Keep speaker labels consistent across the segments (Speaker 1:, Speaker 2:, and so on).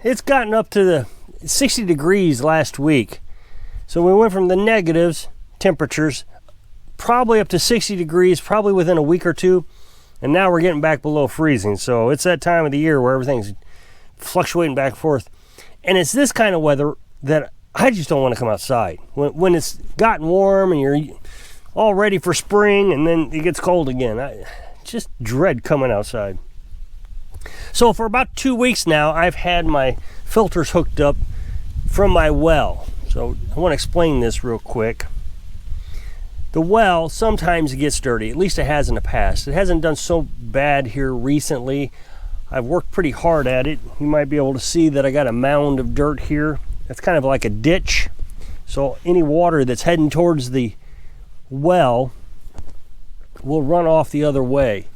Speaker 1: it's gotten up to the 60 degrees last week. So we went from the negatives, temperatures, probably up to 60 degrees, probably within a week or two. And now we're getting back below freezing. So it's that time of the year where everything's fluctuating back and forth. And it's this kind of weather that I just don't want to come outside. When it's gotten warm and you're all ready for spring and then it gets cold again. I just dread coming outside. So for about 2 weeks now, I've had my filters hooked up from my well. So I want to explain this real quick. The well sometimes gets dirty, at least it has in the past. It hasn't done so bad here recently. I've worked pretty hard at it. You might be able to see that I got a mound of dirt here. That's kind of like a ditch. So any water that's heading towards the well will run off the other way.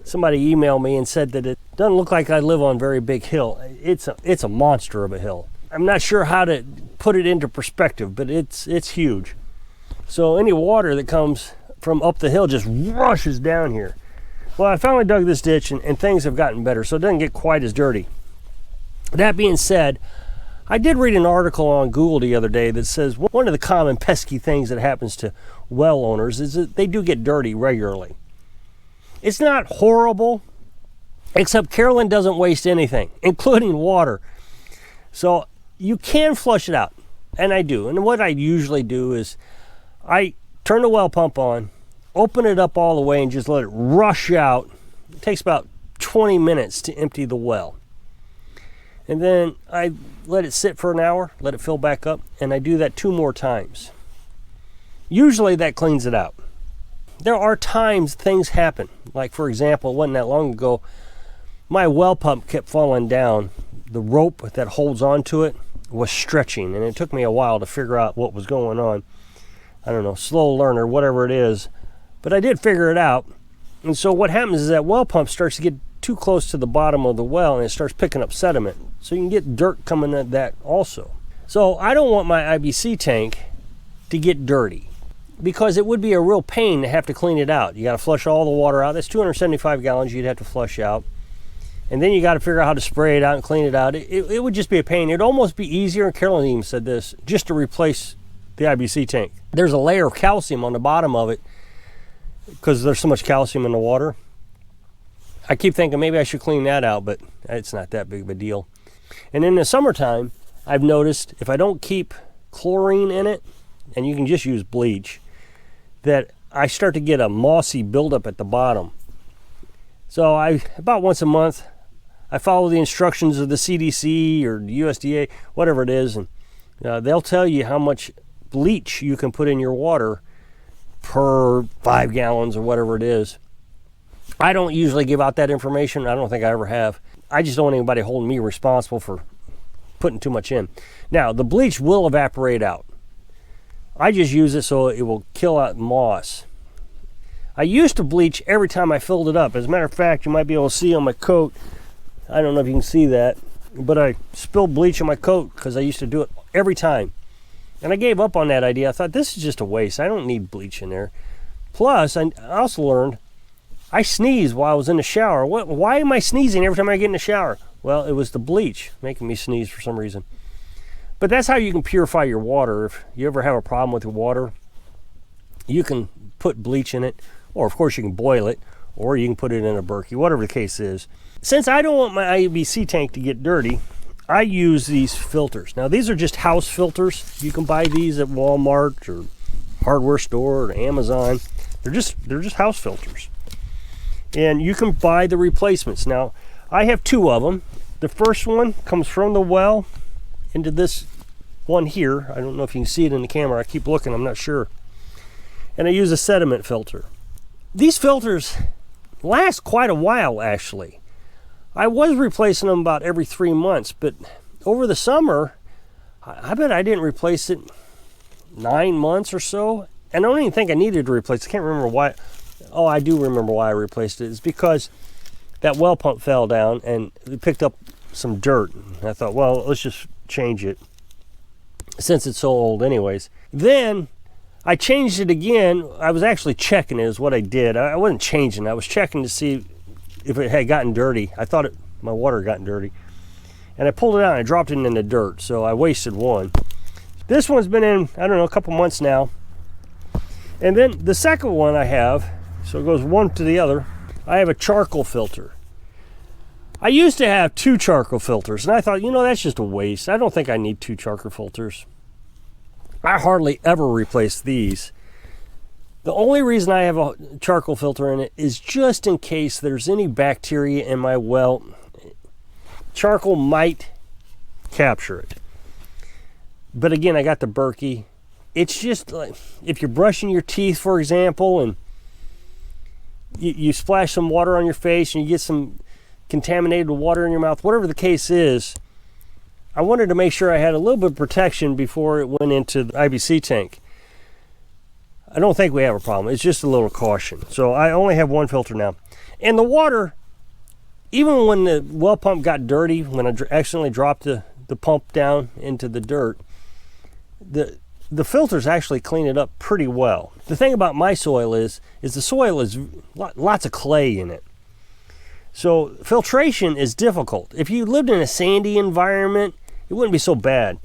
Speaker 1: Somebody emailed me and said that it doesn't look like I live on a very big hill. It's a monster of a hill. I'm not sure how to put it into perspective, but it's huge. So any water that comes from up the hill just rushes down here. Well, I finally dug this ditch and things have gotten better, so it doesn't get quite as dirty. That being said, I did read an article on Google the other day that says one of the common pesky things that happens to well owners is that they do get dirty regularly. It's not horrible, except Carolyn doesn't waste anything, including water. So you can flush it out, and I do. And what I usually do is I turn the well pump on, open it up all the way, and just let it rush out. It takes about 20 minutes to empty the well. And then I let it sit for an hour, let it fill back up, and I do that 2 more times. Usually that cleans it out. There are times things happen. Like, for example, it wasn't that long ago, my well pump kept falling down. The rope that holds onto it was stretching, and it took me a while to figure out what was going on. I don't know, slow learner, whatever it is. But I did figure it out. And so what happens is that well pump starts to get too close to the bottom of the well, and it starts picking up sediment. So you can get dirt coming at that also. So I don't want my IBC tank to get dirty, because it would be a real pain to have to clean it out. You got to flush all the water out. That's 275 gallons you'd have to flush out. And then you got to figure out how to spray it out and clean it out. It would just be a pain. It'd almost be easier, and Carolyn even said this, just to replace the IBC tank. There's a layer of calcium on the bottom of it because there's so much calcium in the water. I keep thinking maybe I should clean that out, but it's not that big of a deal. And in the summertime, I've noticed if I don't keep chlorine in it, and you can just use bleach, that I start to get a mossy buildup at the bottom. So about once a month, I follow the instructions of the CDC or the USDA, whatever it is, and they'll tell you how much bleach you can put in your water per 5 gallons or whatever it is. I don't usually give out that information. I don't think I ever have. I just don't want anybody holding me responsible for putting too much in. Now, the bleach will evaporate out. I just use it so it will kill out moss. I used to bleach every time I filled it up. As a matter of fact, you might be able to see on my coat, I don't know if you can see that, but I spilled bleach on my coat because I used to do it every time. And I gave up on that idea. I thought, this is just a waste. I don't need bleach in there. Plus, I also learned I sneeze while I was in the shower. Why am I sneezing every time I get in the shower? Well, it was the bleach making me sneeze for some reason. But that's how you can purify your water. If you ever have a problem with your water, you can put bleach in it, or of course you can boil it, or you can put it in a Berkey, whatever the case is. Since I don't want my IBC tank to get dirty, I use these filters. Now, these are just house filters. You can buy these at Walmart or hardware store or Amazon. They're just house filters. And you can buy the replacements. Now, I have 2 of them. The first one comes from the well into this one here. I don't know if you can see it in the camera. I keep looking, I'm not sure. And I use a sediment filter. These filters last quite a while, actually. I was replacing them about every 3 months, but over the summer, I bet I didn't replace it 9 months or so. And I don't even think I needed to replace it. I can't remember why. Oh, I do remember why I replaced it. It's because that well pump fell down and it picked up some dirt. And I thought, well, let's just change it since it's so old anyways. Then I changed it again. I was actually checking it is what I did. I wasn't changing. I was checking to see if it had gotten dirty. I thought my water had gotten dirty. and I pulled it out and I dropped it in the dirt, so I wasted one. This one's been in, I don't know, a couple months now. And then the second one I have, so it goes one to the other, I have a charcoal filter. I used to have 2 charcoal filters, and I thought, you know, that's just a waste. I don't think I need 2 charcoal filters. I hardly ever replace these. The only reason I have a charcoal filter in it is just in case there's any bacteria in my well. Charcoal might capture it. But again, I got the Berkey. It's just like if you're brushing your teeth, for example, and you splash some water on your face and you get some contaminated water in your mouth, whatever the case is, I wanted to make sure I had a little bit of protection before it went into the IBC tank. I don't think we have a problem. It's just a little caution. So I only have 1 filter now. And the water, even when the well pump got dirty, when I accidentally dropped the pump down into the dirt, the filters actually clean it up pretty well. The thing about my soil is the soil is lots of clay in it. So filtration is difficult. If you lived in a sandy environment, it wouldn't be so bad.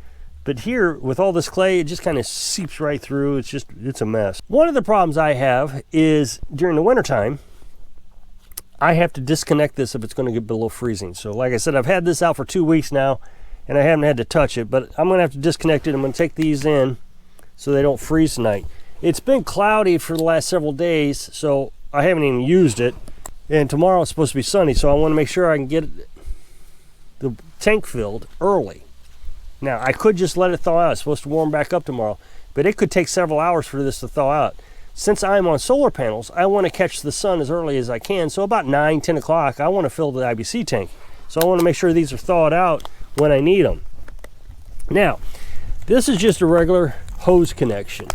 Speaker 1: But here, with all this clay, it just kind of seeps right through. It's a mess. One of the problems I have is during the wintertime, I have to disconnect this if it's going to get below freezing. So like I said, I've had this out for 2 weeks now, and I haven't had to touch it, but I'm going to have to disconnect it. I'm going to take these in so they don't freeze tonight. It's been cloudy for the last several days, so I haven't even used it. And tomorrow it's supposed to be sunny, so I want to make sure I can get the tank filled early. Now, I could just let it thaw out. It's supposed to warm back up tomorrow, but it could take several hours for this to thaw out. Since I'm on solar panels, I want to catch the sun as early as I can, so about 9, 10 o'clock, I want to fill the IBC tank. So I want to make sure these are thawed out when I need them. Now, this is just a regular hose connection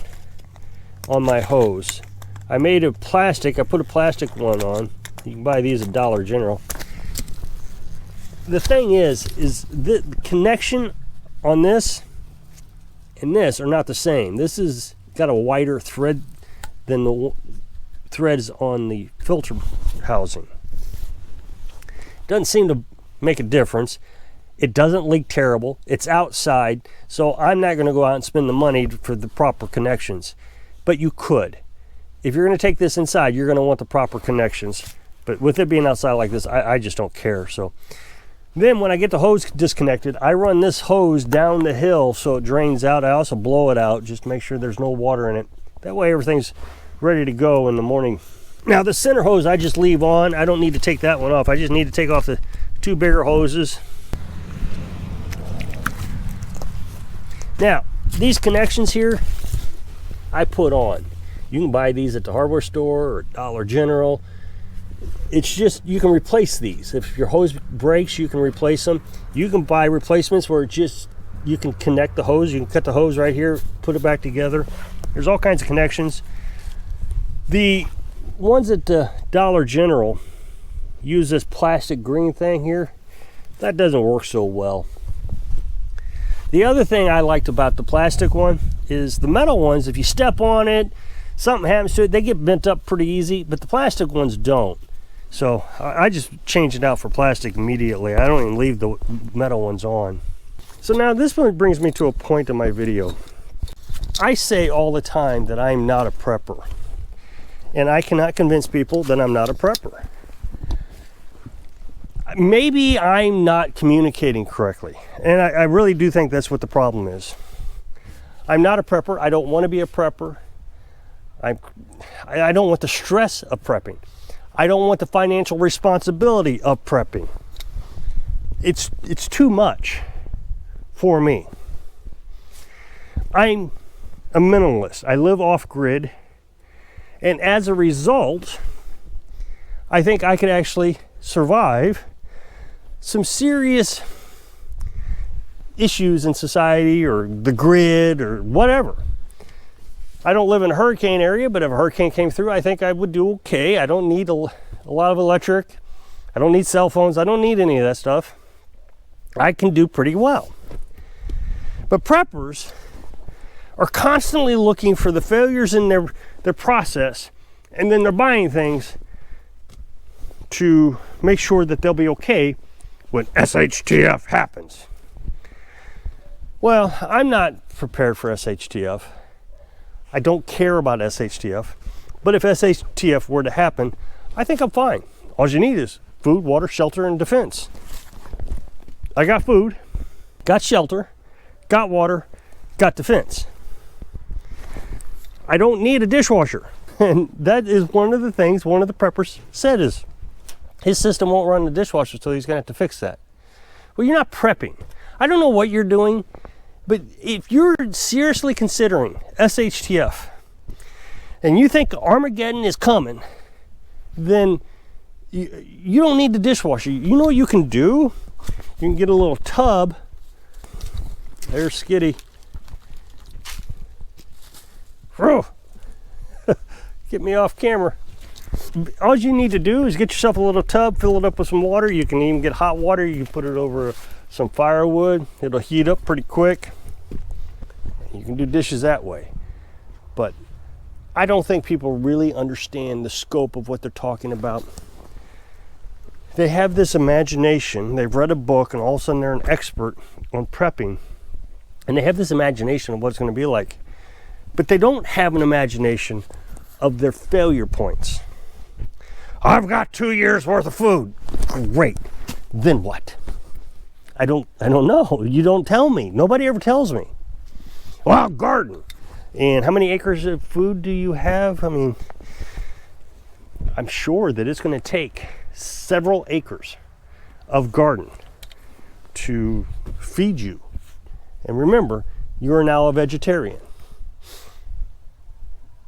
Speaker 1: on my hose. I made a plastic, I put a plastic one on. You can buy these at Dollar General. The thing is the connection on this and this are not the same. This is got a wider thread than the threads on the filter housing. Doesn't seem to make a difference. It doesn't leak terrible. It's outside, so I'm not going to go out and spend the money for the proper connections. But you could. If you're going to take this inside, you're going to want the proper connections. But with it being outside like this, I just don't care. So then when I get the hose disconnected, I run this hose down the hill so it drains out. I also blow it out just to make sure there's no water in it. That way everything's ready to go in the morning. Now the center hose I just leave on. I don't need to take that one off. I just need to take off the 2 bigger hoses. Now, these connections here, I put on. You can buy these at the hardware store or Dollar General. It's just, you can replace these. If your hose breaks, you can replace them. You can buy replacements where you can connect the hose. You can cut the hose right here, put it back together. There's all kinds of connections. The ones at the Dollar General use this plastic green thing here. That doesn't work so well. The other thing I liked about the plastic one is the metal ones, if you step on it, something happens to it, they get bent up pretty easy, but the plastic ones don't. So I just change it out for plastic immediately. I don't even leave the metal ones on. So now this one brings me to a point in my video. I say all the time that I'm not a prepper. And I cannot convince people that I'm not a prepper. Maybe I'm not communicating correctly. And I really do think that's what the problem is. I'm not a prepper. I don't want to be a prepper. I don't want the stress of prepping. I don't want the financial responsibility of prepping. It's too much for me. I'm a minimalist. I live off grid. And as a result, I think I could actually survive some serious issues in society or the grid or whatever. I don't live in a hurricane area, but if a hurricane came through, I think I would do okay. I don't need a lot of electric. I don't need cell phones. I don't need any of that stuff. I can do pretty well. But preppers are constantly looking for the failures in their process, and then they're buying things to make sure that they'll be okay when SHTF happens. Well, I'm not prepared for SHTF. I don't care about SHTF. But if SHTF were to happen, I think I'm fine. All you need is food, water, shelter, and defense. I got food, got shelter, got water, got defense. I don't need a dishwasher. And that is one of the things one of the preppers said is his system won't run the dishwasher, so he's going to have to fix that. Well, you're not prepping. I don't know what you're doing, but if you're seriously considering SHTF and you think Armageddon is coming, then you don't need the dishwasher. You know what you can do? You can get a little tub. There's Skitty. Get me off camera. All you need to do is get yourself a little tub, fill it up with some water. You can even get hot water. You can put it over some firewood. It'll heat up pretty quick. You can do dishes that way. But I don't think people really understand the scope of what they're talking about. They have this imagination. They've read a book and all of a sudden they're an expert on prepping. And they have this imagination of what it's going to be like. But they don't have an imagination of their failure points. I've got 2 years worth of food. Great. Then what? I don't know. You don't tell me. Nobody ever tells me. Well, garden. And how many acres of food do you have? I mean, I'm sure that it's going to take several acres of garden to feed you. And remember, you're now a vegetarian.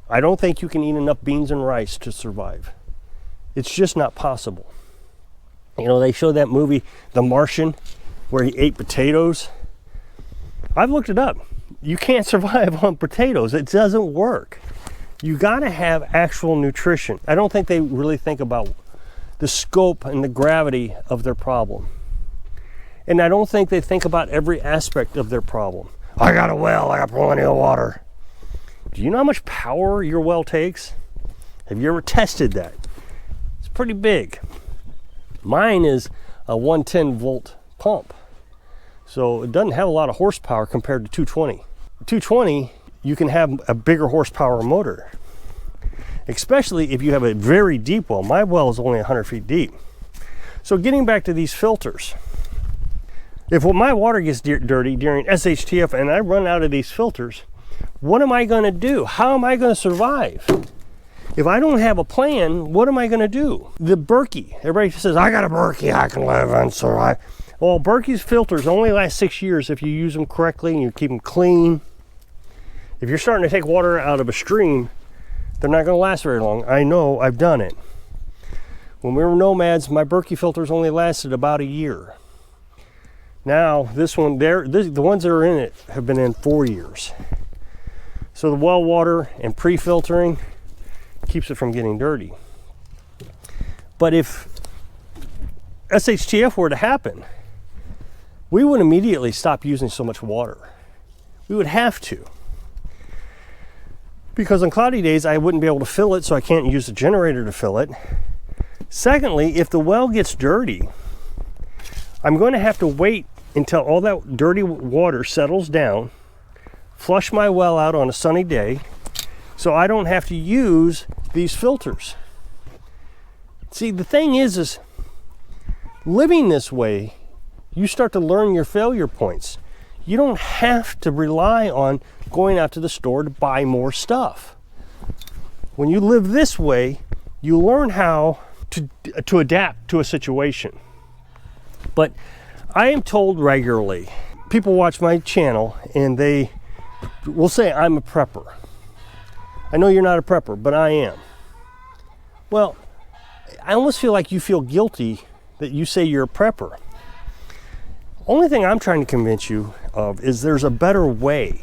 Speaker 1: I don't think you can eat enough beans and rice to survive. It's just not possible. You know, they show that movie, The Martian, where he ate potatoes. I've looked it up. You can't survive on potatoes. It doesn't work. You gotta have actual nutrition. I don't think they really think about the scope and the gravity of their problem. And I don't think they think about every aspect of their problem. I got a well, I got plenty of water. Do you know how much power your well takes? Have you ever tested that? It's pretty big. Mine is a 110 volt pump. So it doesn't have a lot of horsepower compared to 220. 220, you can have a bigger horsepower motor. Especially if you have a very deep well. My well is only 100 feet deep. So getting back to these filters. If my water gets dirty during SHTF and I run out of these filters, what am I going to do? How am I going to survive? If I don't have a plan, what am I going to do? The Berkey. Everybody says, I got a Berkey, I can live and survive. Well, Berkey's filters only last 6 years if you use them correctly and you keep them clean. If you're starting to take water out of a stream, they're not going to last very long. I know, I've done it. When we were nomads, my Berkey filters only lasted about a year. Now, this one, the ones that are in it have been in 4 years. So the well water and pre-filtering keeps it from getting dirty. But if SHTF were to happen, we would immediately stop using so much water. We would have to. Because on cloudy days, I wouldn't be able to fill it, so I can't use the generator to fill it. Secondly, if the well gets dirty, I'm going to have to wait until all that dirty water settles down, flush my well out on a sunny day, so I don't have to use these filters. See, the thing is living this way, you start to learn your failure points. You don't have to rely on going out to the store to buy more stuff. When you live this way, you learn how to adapt to a situation. But I am told regularly, people watch my channel and they will say I'm a prepper. I know you're not a prepper, but I am. Well, I almost feel like you feel guilty that you say you're a prepper. Only thing I'm trying to convince you of is there's a better way.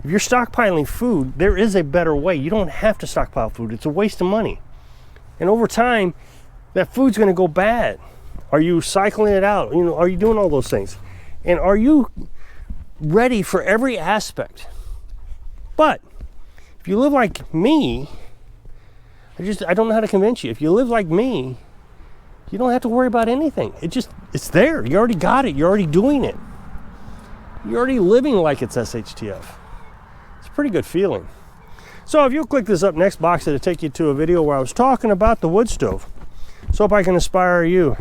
Speaker 1: If you're stockpiling food, there is a better way. You don't have to stockpile food. It's a waste of money. And over time, that food's going to go bad. Are you cycling it out? You know, are you doing all those things? And are you ready for every aspect? But if you live like me, I don't know how to convince you. If you live like me, You don't have to worry about anything. It's there. You already got it. You're already doing it. You're already living like it's SHTF. It's a pretty good feeling. So if you'll click this up next box, it'll take you to a video where I was talking about the wood stove. So if I can inspire you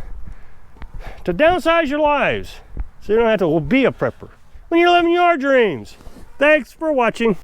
Speaker 1: to downsize your lives so you don't have to be a prepper when you're living your dreams. Thanks for watching.